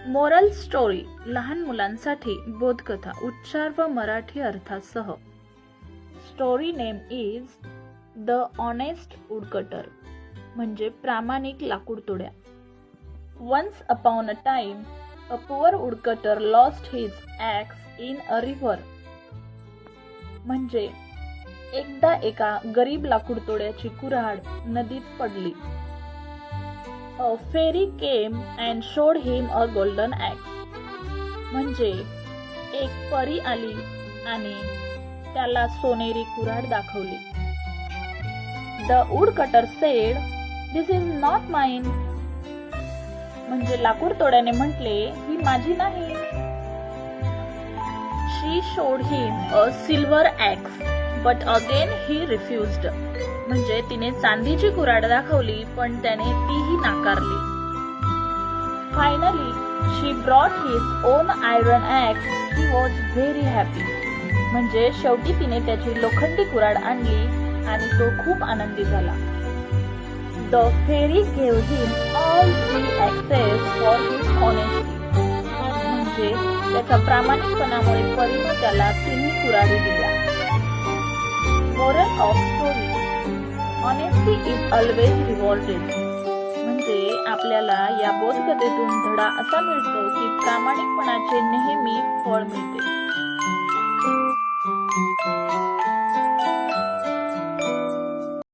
Moral story लहान मुलांसाठी बोधकथा उच्चार व मराठी अर्थासह. Story name is the honest woodcutter म्हणजे प्रामाणिक लाकूडतोड्या. Once upon a time a poor woodcutter lost his axe in a river. म्हणजे एकदा एका गरीब लाकूडतोड्याची कुऱ्हाड नदीत पडली. A fairy came and showed him a golden axe. म्हणजे एक परी आली आणि त्याला सोनेरी कुऱ्हाड दाखवली. The woodcutter said, "This is not mine." म्हणजे लाकूडतोड्याने म्हटले, ही माझी नाही. She showed him a silver axe, but again he refused. म्हणजे तिने चांदीची कुऱ्हाड दाखवली पण त्याने तीही नाकारली. Finally, she brought his own iron axe. He was very happy. म्हणजे शेवटी तिने त्याची लोखंडी कुऱ्हाड आणली आणि तो खूप आनंदी झाला. The fairy gave him all three axes for his honesty. म्हणजे त्याच्या प्रामाणिकपणामुळे परीने त्याला तिन्ही कुऱ्हाडी दिल्या. Moral of story: Honesty is always rewarded. म्हणजे आपल्याला या बोधकथेतून धडा असा मिळतो की प्रामाणिकपणाचे नेहमी फळ मिळते.